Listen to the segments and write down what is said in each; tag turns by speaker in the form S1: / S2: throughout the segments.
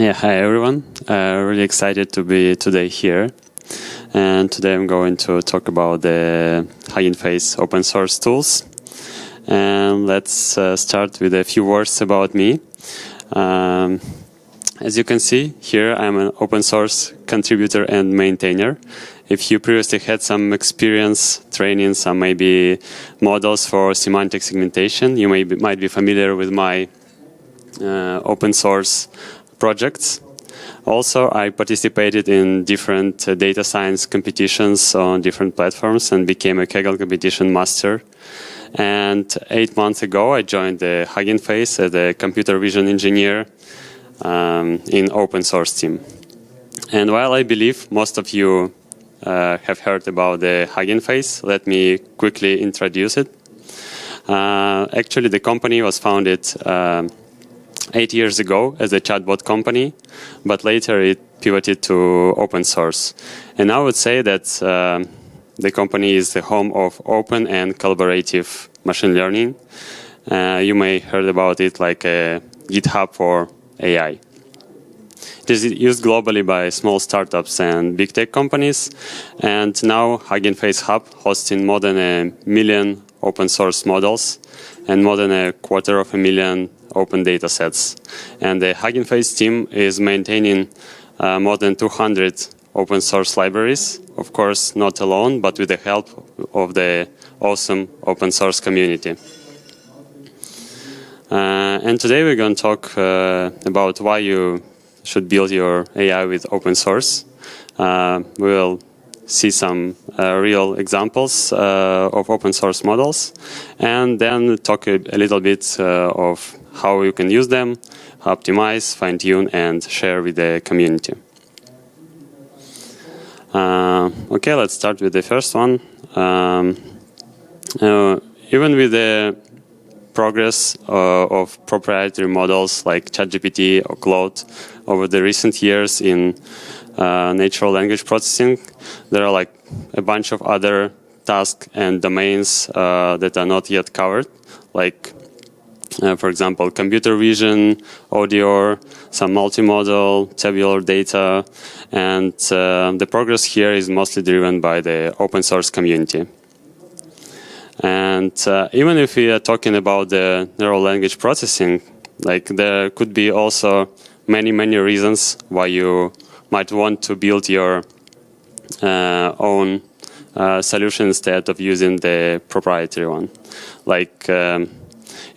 S1: Yeah, hi everyone. Really excited to be today here. And today I'm going to talk about the Hugging Face open source tools. And let's start with a few words about me. As you can see here, I'm an open source contributor and maintainer. If you previously had some experience training some maybe models for semantic segmentation, you might be familiar with my open source projects. Also, I participated in different data science competitions on different platforms and became a Kaggle competition master. And 8 months ago, I joined the Hugging Face as a computer vision engineer in open source team. And while I believe most of you have heard about the Hugging Face, let me quickly introduce it. Actually, the company was founded 8 years ago as a chatbot company, but later it pivoted to open source. And I would say that the company is the home of open and collaborative machine learning. You may have heard about it like a GitHub for AI. It is used globally by small startups and big tech companies. And now Hugging Face Hub hosting more than 1 million open source models and more than 250,000 open data sets. And the Hugging Face team is maintaining more than 200 open source libraries, of course not alone, but with the help of the awesome open source community. And today we're going to talk about why you should build your AI with open source. We'll see some real examples of open source models, and then talk a little bit of how you can use them, optimize, fine-tune, and share with the community. Okay, let's start with the first one. Even with the progress of proprietary models like ChatGPT or Claude over the recent years in natural language processing, there are like a bunch of other tasks and domains that are not yet covered, like for example, computer vision, audio, some multimodal, tabular data, and the progress here is mostly driven by the open source community. And even if we are talking about the neural language processing, like there could be also many reasons why you might want to build your own solution instead of using the proprietary one. Like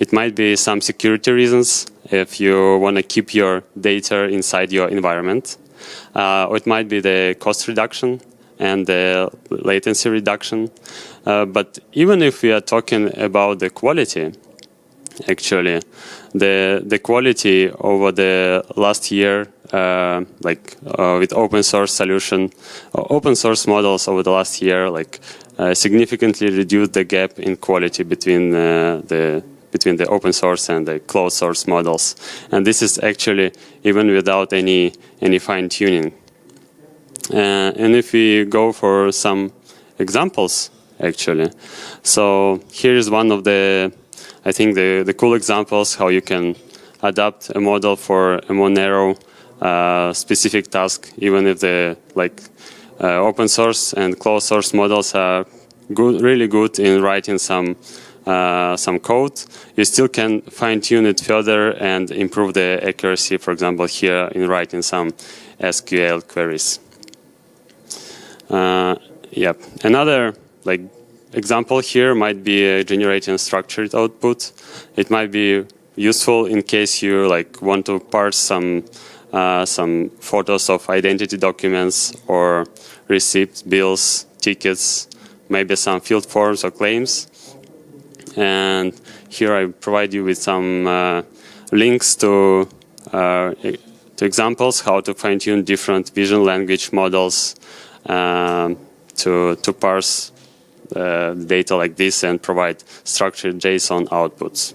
S1: it might be some security reasons if you want to keep your data inside your environment. Or it might be the cost reduction and the latency reduction. But even if we are talking about the quality, actually, the quality over the last year, with open source solution, open source models over the last year, significantly reduced the gap in quality between the open source and the closed source models. And this is actually even without any fine tuning. And if we go for some examples, actually, so here is one of the, I think the cool examples how you can adapt a model for a more narrow specific task, even if the open source and closed source models are really good in writing some code, you still can fine-tune it further and improve the accuracy, for example, here in writing some SQL queries. Another example here might be generating structured output. It might be useful in case you want to parse some photos of identity documents or receipts, bills, tickets, maybe some field forms or claims. And here I provide you with some links to examples how to fine-tune different vision language models to parse data like this and provide structured JSON outputs.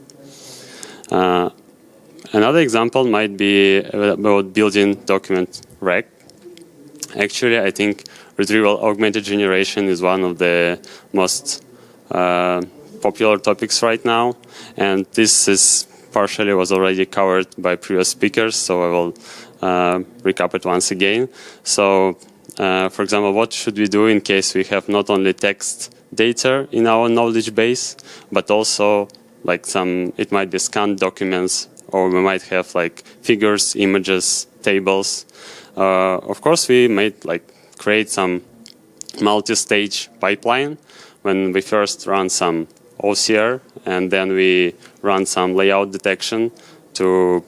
S1: Another example might be about building document rec. Actually, I think retrieval augmented generation is one of the most popular topics right now, and this is partially was already covered by previous speakers, so I will recap it once again. So, for example, what should we do in case we have not only text data in our knowledge base, but also like it might be scanned documents, or we might have like figures, images, tables. Of course, we might like create some multi-stage pipeline when we first run some OCR, and then we run some layout detection to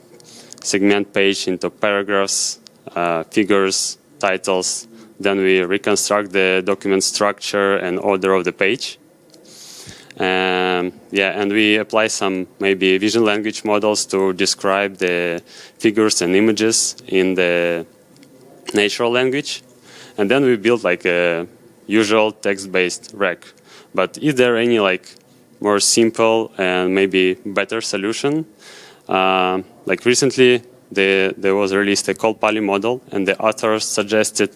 S1: segment page into paragraphs, figures, titles. Then we reconstruct the document structure and order of the page. And we apply some maybe vision language models to describe the figures and images in the natural language. And then we build like a usual text-based rec. But is there any like more simple and maybe better solution? Like recently, there was released a cold poly model, and the authors suggested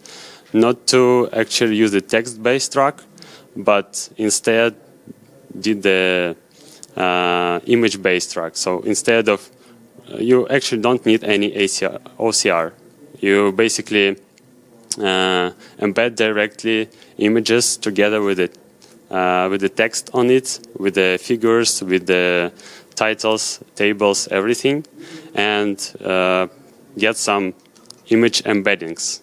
S1: not to actually use the text-based track, but instead did the image-based track. So instead of, you actually don't need any OCR. You basically embed directly images together with the text on it, with the figures, with the titles, tables, everything, and get some image embeddings.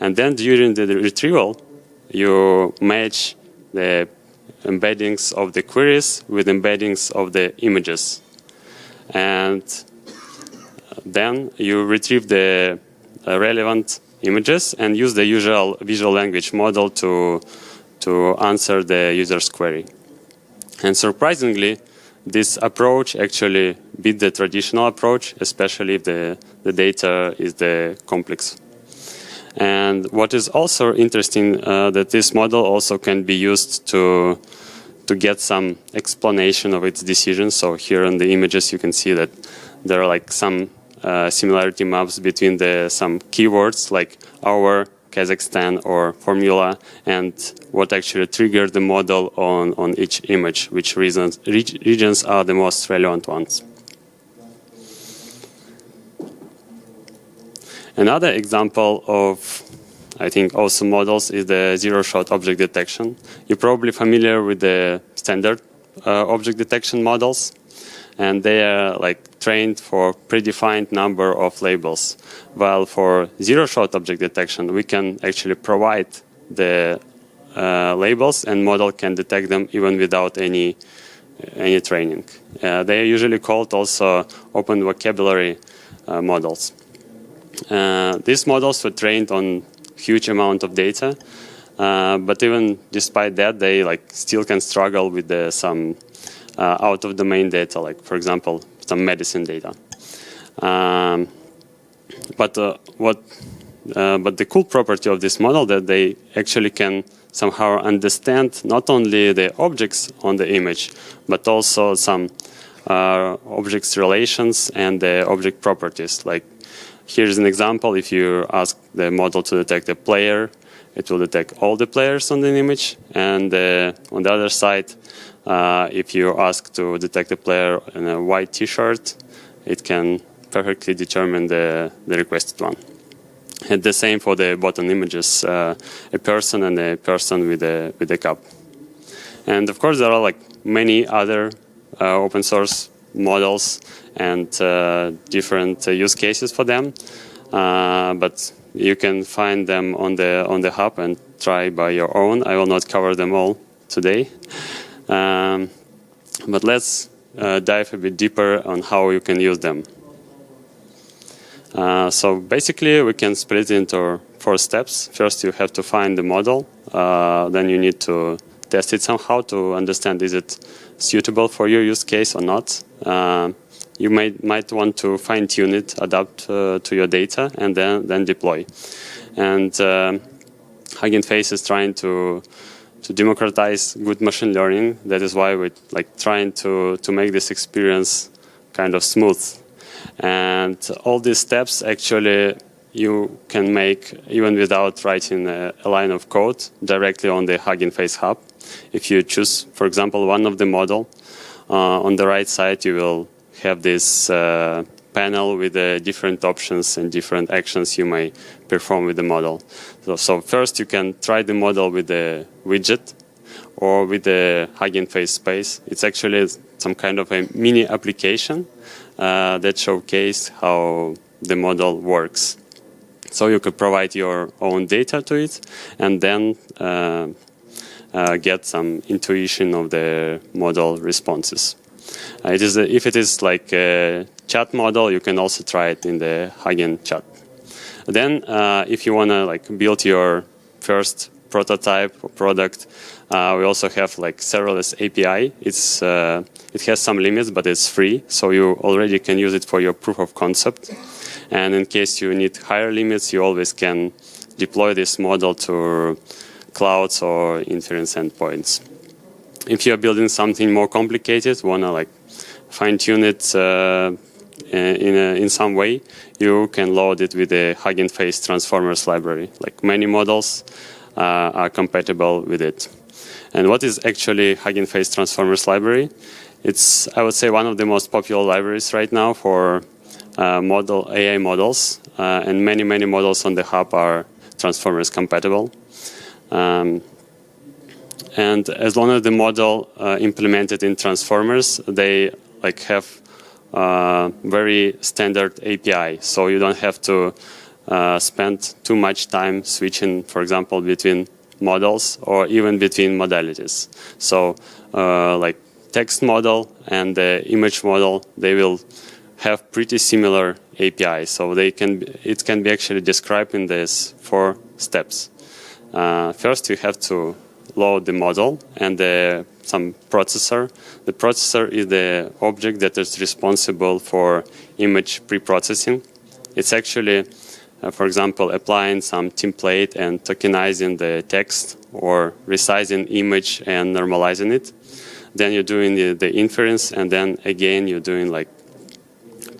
S1: And then during the retrieval, you match the embeddings of the queries with embeddings of the images. And then you retrieve the relevant images and use the usual visual language model to answer the user's query. And surprisingly, this approach actually beat the traditional approach, especially if the data is the complex. And what is also interesting, that this model also can be used to get some explanation of its decisions. So here on the images, you can see that there are like some similarity maps between some keywords like our, Kazakhstan, or formula, and what actually triggered the model on each image, which regions are the most relevant ones. Another example of, I think, awesome models is the zero-shot object detection. You're probably familiar with the standard object detection models, and they are like trained for predefined number of labels. While for zero-shot object detection, we can actually provide the labels, and model can detect them even without any training. They are usually called also open vocabulary models. These models were trained on huge amount of data, but even despite that, they still can struggle with some out-of-domain data, like for example, some medicine data. But the cool property of this model that they actually can somehow understand not only the objects on the image, but also some objects relations and the object properties. Like here's an example: if you ask the model to detect a player, it will detect all the players on the image. And on the other side, if you ask to detect a player in a white T-shirt, it can perfectly determine the requested one. And the same for the bottom images, a person and a person with a cup. And of course, there are many other open source models and different use cases for them. But you can find them on the hub and try by your own. I will not cover them all today. But let's dive a bit deeper on how you can use them. So basically, we can split it into 4 steps. First, you have to find the model. Then you need to test it somehow to understand is it suitable for your use case or not. You might want to fine-tune it, adapt to your data, and then deploy. And Hugging Face is trying to democratize good machine learning. That is why we're trying to make this experience kind of smooth. And all these steps actually you can make even without writing a line of code directly on the Hugging Face hub. If you choose, for example, one of the model, on the right side you will have this panel with different options and different actions you may perform with the model. So first you can try the model with the widget or with the Hugging Face space. It's actually some kind of a mini application that showcases how the model works. So you could provide your own data to it and then get some intuition of the model responses. If it is like a chat model, you can also try it in the Hugging chat. Then if you want to like build your first prototype or product, we also have like serverless API. It has some limits, but it's free, so you already can use it for your proof of concept. And in case you need higher limits, you always can deploy this model to clouds or inference endpoints. If you're building something more complicated, want to like fine-tune it in some way, you can load it with the Hugging Face Transformers library. Like many models are compatible with it. And what is actually Hugging Face Transformers library? It's, I would say, one of the most popular libraries right now for AI models, and many models on the hub are Transformers compatible. And as long as the model implemented in Transformers, they like have very standard API, so you don't have to spend too much time switching, for example, between models or even between modalities. So like text model and the image model, they will have pretty similar APIs. So it can be actually described in these 4 steps. First, you have to load the model and some processor. The processor is the object that is responsible for image pre-processing. It's actually, for example, applying some template and tokenizing the text or resizing image and normalizing it. Then you're doing the inference, and then again you're doing like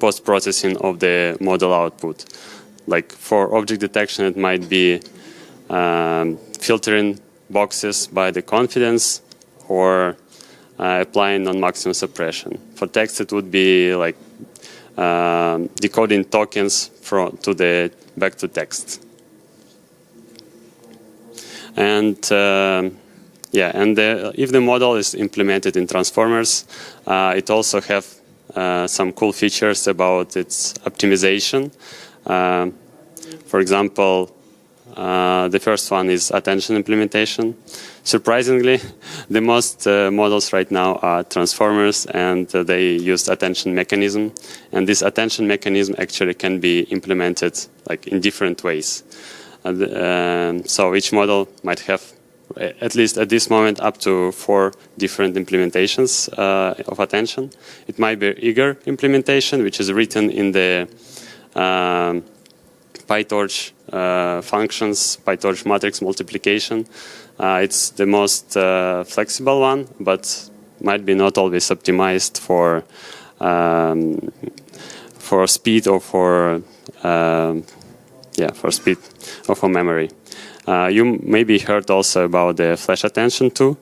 S1: post-processing of the model output. Like for object detection, it might be filtering boxes by the confidence or applying non-maximum suppression. For text, it would be like decoding tokens back to text. And if the model is implemented in Transformers, it also have some cool features about its optimization. For example, the first one is attention implementation. Surprisingly, the most models right now are Transformers, and they use attention mechanism. And this attention mechanism actually can be implemented like in different ways. So each model might have, at least at this moment, up to 4 different implementations of attention. It might be eager implementation, which is written in the PyTorch functions, PyTorch matrix multiplication. It's the most flexible one, but might be not always optimized for speed or for speed or for memory. You maybe heard also about the flash attention too.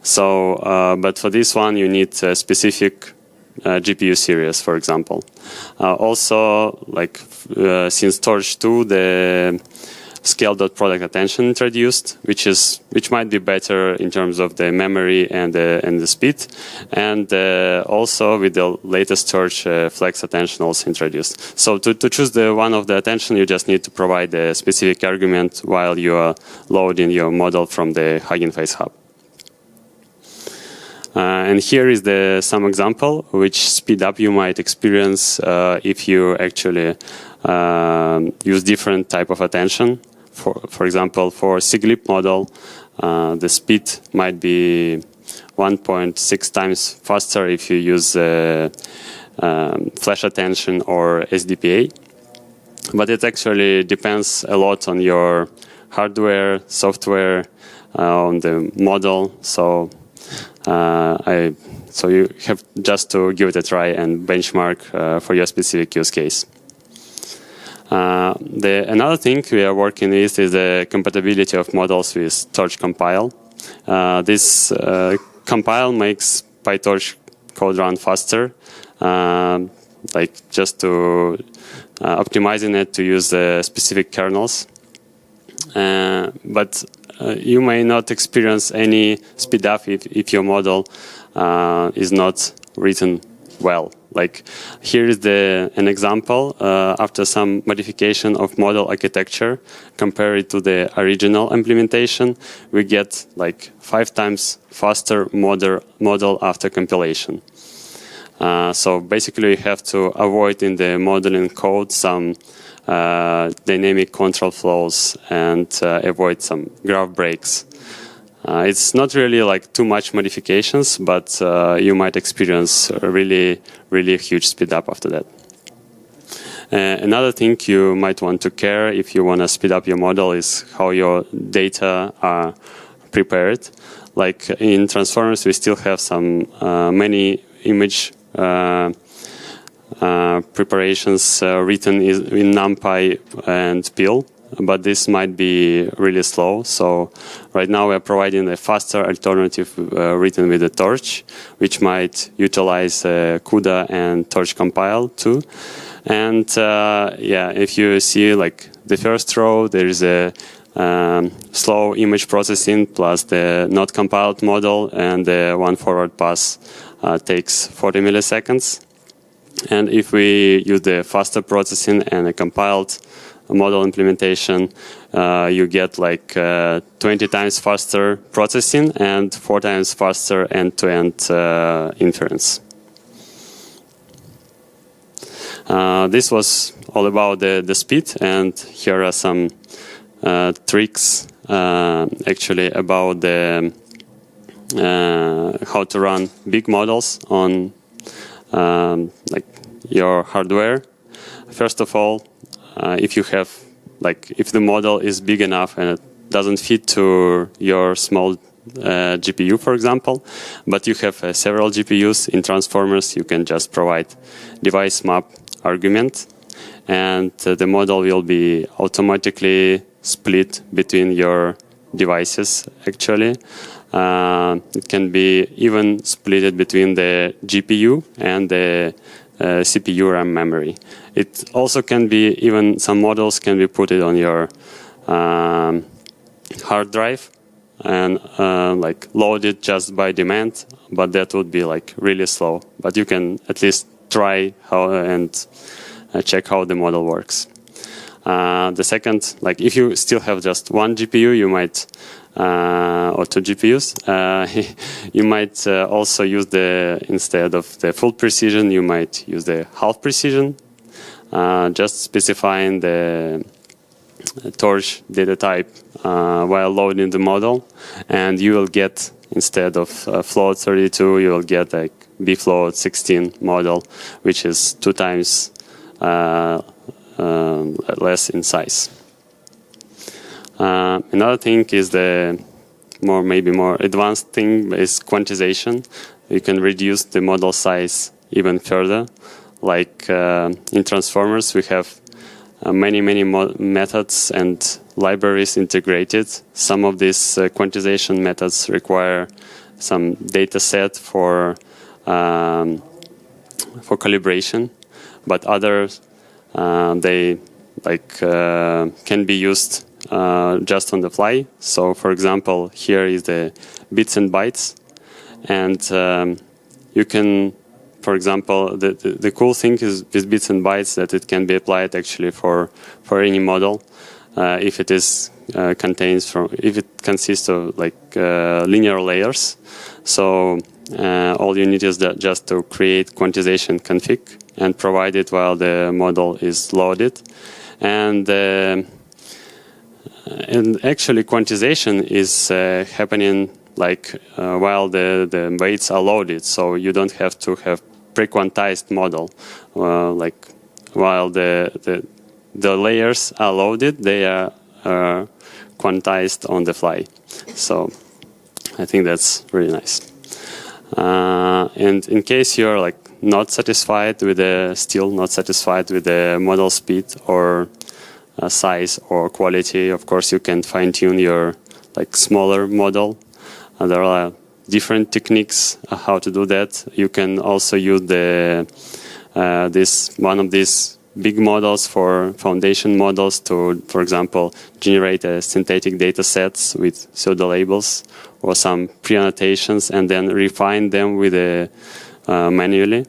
S1: So, but for this one, you need a specific GPU series, for example. Also, like since Torch 2, the scale.product attention introduced, which might be better in terms of the memory and the speed, and also with the latest Torch, flex attention also introduced. So to choose the one of the attention, you just need to provide a specific argument while you are loading your model from the Hugging Face hub. And here is some example which speed up you might experience if you actually use different type of attention. For example, for SIGLIP model, the speed might be 1.6 times faster if you use flash attention or SDPA. But it actually depends a lot on your hardware, software, on the model. So you have just to give it a try and benchmark for your specific use case. Another thing we are working with is the compatibility of models with Torch Compile. This Compile makes PyTorch code run faster. like just to optimizing it to use the specific kernels. But you may not experience any speed up if your model is not written well. Like here is an example after some modification of model architecture, compare it to the original implementation, we get like 5 times faster model after compilation. So basically you have to avoid in the modeling code some dynamic control flows and avoid some graph breaks. It's not really like too much modifications, but you might experience a really huge speed up after that. Another thing you might want to care if you want to speed up your model is how your data are prepared. Like in transformers, we still have some many image preparations written in NumPy and PIL, but this might be really slow. So right now we are providing a faster alternative written with a torch, which might utilize CUDA and torch compile too. And yeah, if you see like the first row, there is a slow image processing plus the not compiled model, and the one forward pass takes 40 milliseconds. And if we use the faster processing and a compiled model implementation, you get like 20 times faster processing and 4 times faster end-to-end inference. This was all about the speed, and here are some tricks actually about the how to run big models on like your hardware. First of all, if you have if the model is big enough and it doesn't fit to your small GPU, for example, but you have several GPUs in transformers, you can just provide device map argument, and the model will be automatically split between your devices. Actually, it can be even split between the GPU and the CPU RAM memory. It also can be even some models can be put on your hard drive and like loaded just by demand, but that would be like really slow. But you can at least try how and check how the model works. The second, like if you still have just one GPU, you might or 2 GPUs, you might also use instead of the full precision, you might use the half precision, just specifying the torch data type while loading the model, and you will get, instead of float 32, you will get like bfloat 16 model, which is 2 times less in size. Another thing is the maybe more advanced thing is quantization. You can reduce the model size even further. Like in transformers, we have many methods and libraries integrated. Some of these quantization methods require some data set for calibration, but others they can be used just on the fly. So, for example, here is the bits and bytes, and you can, for example, the cool thing is with bits and bytes that it can be applied actually for any model if it is if it consists of linear layers. So all you need is just to create quantization config and provide it while the model is loaded, and actually quantization is happening while the weights are loaded, so you don't have to have pre-quantized model. While the layers are loaded, they are quantized on the fly. So I think that's really nice. And in case you're not satisfied with the model speed or size or quality, of course you can fine-tune your smaller model. There are different techniques how to do that. You can also use the one of these big models for foundation models to, for example, generate synthetic data sets with pseudo labels or some pre-annotations and then refine them with manually.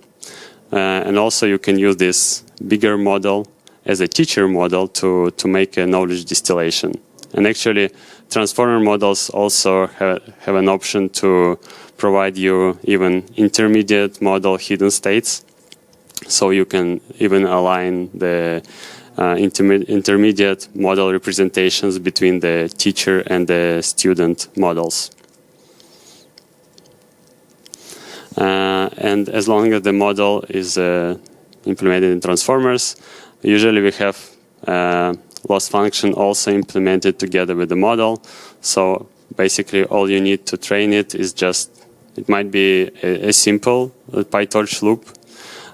S1: And also you can use this bigger model as a teacher model to make a knowledge distillation. And actually, transformer models also have an option to provide you even intermediate model hidden states. So you can even align the intermediate model representations between the teacher and the student models. And as long as the model is implemented in transformers, usually we have loss function also implemented together with the model. So basically all you need to train it is just, it might be a simple PyTorch loop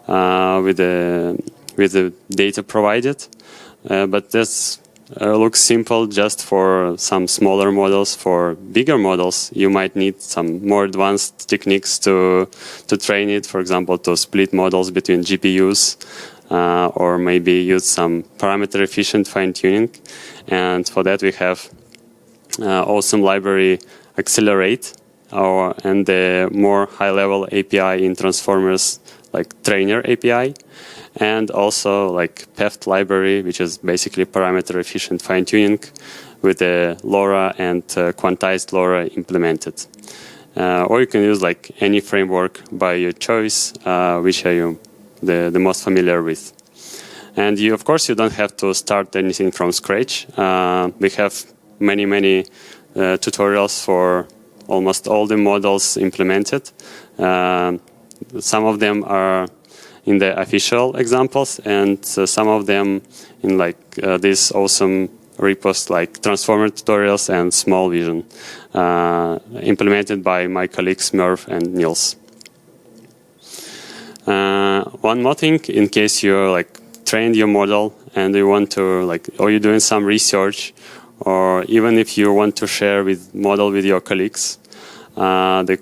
S1: with the data provided. But this looks simple just for some smaller models. For bigger models, you might need some more advanced techniques to train it, for example, to split models between GPUs, or maybe use some parameter-efficient fine-tuning. And for that, we have awesome library Accelerate, and the more high-level API in transformers, like Trainer API, and also like PEFT library, which is basically parameter-efficient fine-tuning with the LoRa and quantized LoRa implemented. Or you can use like any framework by your choice, which are you the most familiar with. And you, of course, you don't have to start anything from scratch. We have many tutorials for almost all the models implemented. Some of them are in the official examples, and some of them in like these awesome repos like Transformer tutorials and Small Vision, implemented by my colleagues Merv and Niels. One more thing, in case you're like trained your model and you want to like, or you're doing some research, or even if you want to share with model with your colleagues, the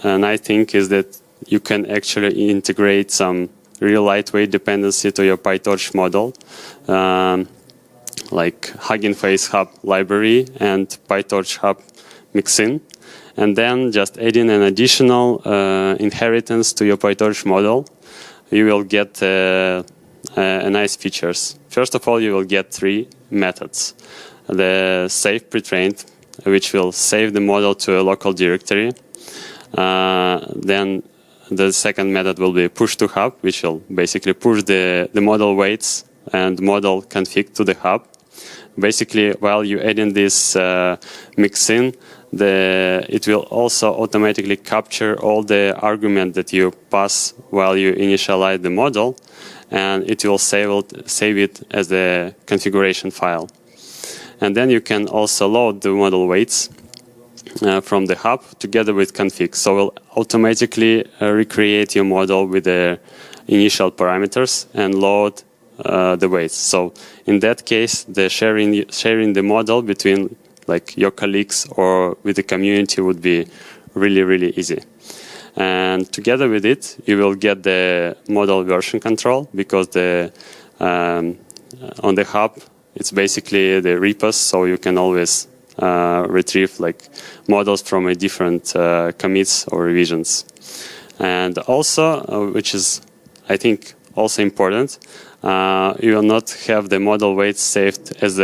S1: nice thing is that you can actually integrate some real lightweight dependency to your PyTorch model, like Hugging Face Hub library and PyTorch Hub mixin, and then just adding an additional inheritance to your PyTorch model, you will get nice features. First of all, you will get 3 methods. The save pretrained, which will save the model to a local directory. Then the second method will be push to hub, which will basically push the model weights and model config to the hub. Basically, while you add in this mixin, it will also automatically capture all the argument that you pass while you initialize the model, and it will save it as a configuration file. And then you can also load the model weights from the hub together with config. So we'll automatically recreate your model with the initial parameters and load the weights. So in that case, the sharing the model between like your colleagues or with the community would be really easy. And together with it, you will get the model version control, because on the hub, it's basically the repos, so you can always retrieve like models from a different commits or revisions. And also, which is I think also important, you will not have the model weights saved as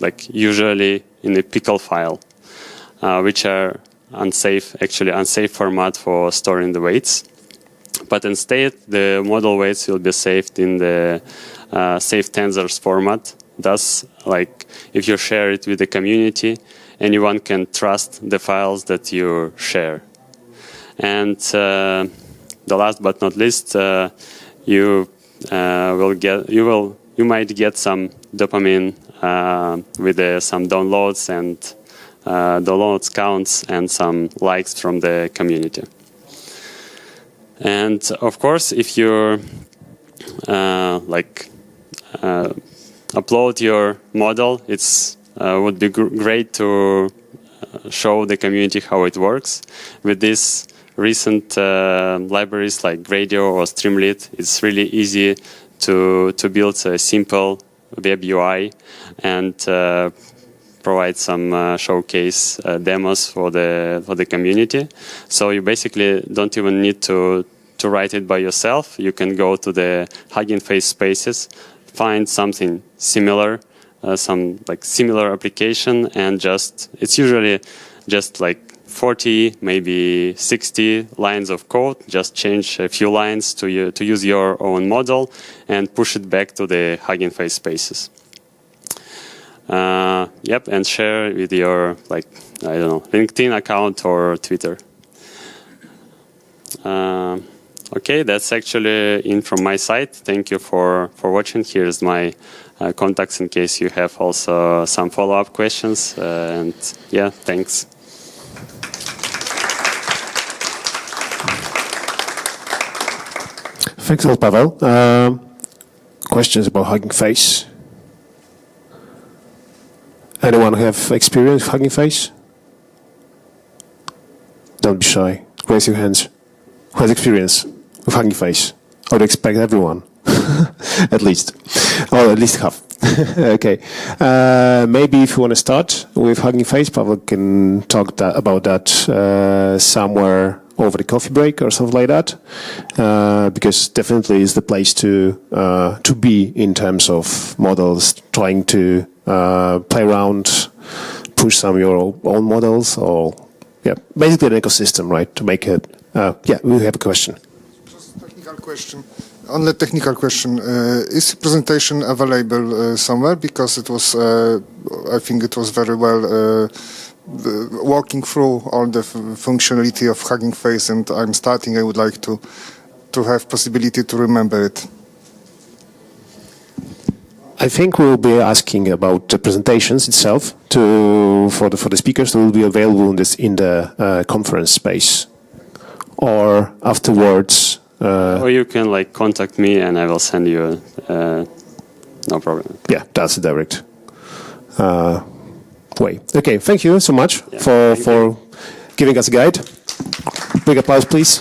S1: like usually in a pickle file, which are unsafe format for storing the weights. But instead, the model weights will be saved in the safe tensors format. Thus, like if you share it with the community, anyone can trust the files that you share. And the last but not least, you might get some dopamine with some downloads and downloads counts and some likes from the community. And of course, if you upload your model, it's would be great to show the community how it works. With this recent libraries like Gradio or Streamlit, it's really easy to build a simple web UI and provide some showcase demos for the community. So you basically don't even need to write it by yourself. You can go to the Hugging Face spaces, find something similar, some like similar application, and it's usually just like 40, maybe 60 lines of code. Just change a few lines to use your own model and push it back to the Hugging Face spaces. Yep, and share with your, like, I don't know, LinkedIn account or Twitter. Okay, that's actually in from my side. Thank you for watching. Here's my contacts in case you have also some follow-up questions. And yeah, thanks.
S2: Thanks a lot, Pavel. Questions about Hugging Face? Anyone have experience with Hugging Face? Don't be shy. Raise your hands. Who has experience with Hugging Face? I would expect everyone, at least, or at least half. Okay. Maybe if you want to start with Hugging Face, Pavel can talk about that somewhere over the coffee break or something like that, because definitely is the place to be in terms of models, trying to play around, push some of your own models, or basically an ecosystem, right? To make it. We have a question.
S3: Just technical question. Only technical question. Is the presentation available somewhere? Because it was, I think it was very well walking through all the functionality of Hugging Face, and I'm starting. I would like to have possibility to remember it.
S2: I think we'll be asking about the presentations itself for the speakers who will be available in the conference space, or afterwards.
S1: Or you can like contact me and I will send you. No problem.
S2: Yeah, that's the direct way. Okay, thank you so much for giving us a guide. Big applause, please.